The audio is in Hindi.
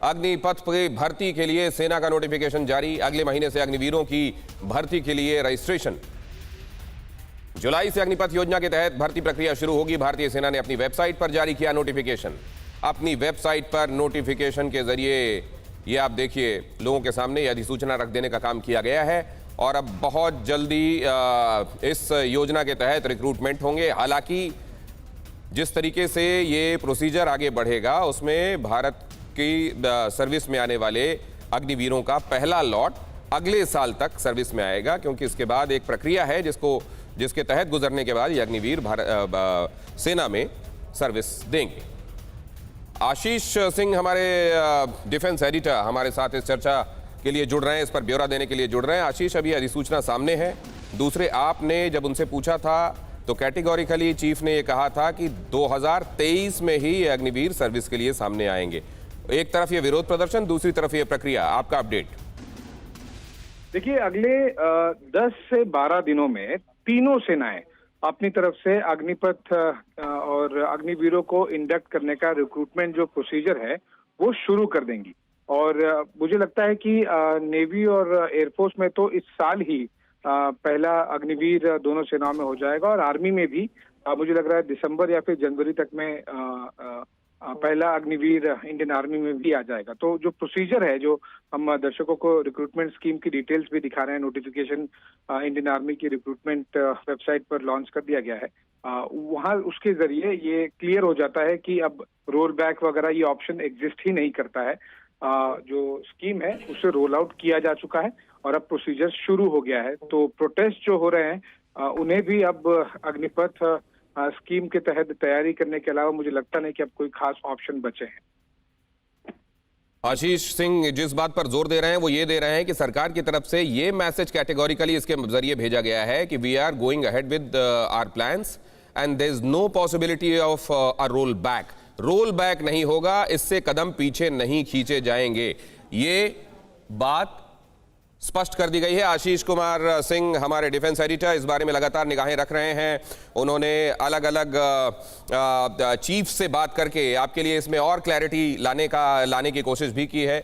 अग्निपथ पे भर्ती के लिए सेना का नोटिफिकेशन जारी। अगले महीने से अग्निवीरों की भर्ती के लिए रजिस्ट्रेशन। जुलाई से अग्निपथ योजना के तहत भर्ती प्रक्रिया शुरू होगी। भारतीय सेना ने अपनी वेबसाइट पर जारी किया नोटिफिकेशन। अपनी वेबसाइट पर नोटिफिकेशन के जरिए ये आप देखिए लोगों के सामने ये अधिसूचना रख देने का काम किया गया है और अब बहुत जल्दी इस योजना के तहत रिक्रूटमेंट होंगे। हालांकि जिस तरीके से ये प्रोसीजर आगे बढ़ेगा उसमें भारत की सर्विस में आने वाले अग्निवीरों का पहला लॉट अगले साल तक सर्विस में आएगा, क्योंकि इसके बाद एक प्रक्रिया है जिसके तहत गुजरने के बाद ये अग्निवीर सेना में सर्विस देंगे। आशीष सिंह हमारे डिफेंस एडिटर हमारे साथ इस चर्चा के लिए जुड़ रहे हैं, इस पर ब्यौरा देने के लिए जुड़ रहे हैं। आशीष, अभी अधिसूचना सामने है। दूसरे, आपने जब उनसे पूछा था तो कैटेगोरिकली चीफ ने ये कहा था कि 2023 में ही ये अग्निवीर सर्विस के लिए सामने आएंगे। एक तरफ ये विरोध प्रदर्शन, दूसरी तरफ ये प्रक्रिया, आपका अपडेट। देखिए, अगले 10 से 12 दिनों में तीनों सेनाएं अपनी तरफ से अग्निपथ और अग्निवीरों को इंडक्ट करने का रिक्रूटमेंट जो प्रोसीजर है वो शुरू कर देंगी। और मुझे लगता है कि नेवी और एयरफोर्स में तो इस साल ही पहला अग्निवीर दोनों सेनाओं में हो जाएगा और आर्मी में भी मुझे लग रहा है दिसंबर या फिर जनवरी तक में पहला अग्निवीर इंडियन आर्मी में भी आ जाएगा। तो जो प्रोसीजर है, जो हम दर्शकों को रिक्रूटमेंट स्कीम की डिटेल्स भी दिखा रहे हैं, नोटिफिकेशन इंडियन आर्मी की रिक्रूटमेंट वेबसाइट पर लॉन्च कर दिया गया है। वहाँ उसके जरिए ये क्लियर हो जाता है कि अब रोल बैक वगैरह ये ऑप्शन एग्जिस्ट ही नहीं करता है। जो स्कीम है उसे रोल आउट किया जा चुका है और अब प्रोसीजर शुरू हो गया है। तो प्रोटेस्ट जो हो रहे हैं उन्हें भी अब अग्निपथ स्कीम के तहत तैयारी करने के अलावा मुझे लगता नहीं कि अब कोई खास ऑप्शन बचे हैं। आशीष सिंह जिस बात पर जोर दे रहे हैं वो ये दे रहे हैं कि सरकार की तरफ से ये मैसेज कैटेगोरिकली इसके जरिए भेजा गया है कि we are going ahead with our plans and there is no possibility of a roll back. Roll back नहीं होगा, इससे कदम पीछे नहीं खींचे जाएंगे। ये बात स्पष्ट कर दी गई है। आशीष कुमार सिंह हमारे डिफेंस एडिटर इस बारे में लगातार निगाहें रख रहे हैं। उन्होंने अलग अलग चीफ से बात करके आपके लिए इसमें और क्लैरिटी लाने की कोशिश भी की है।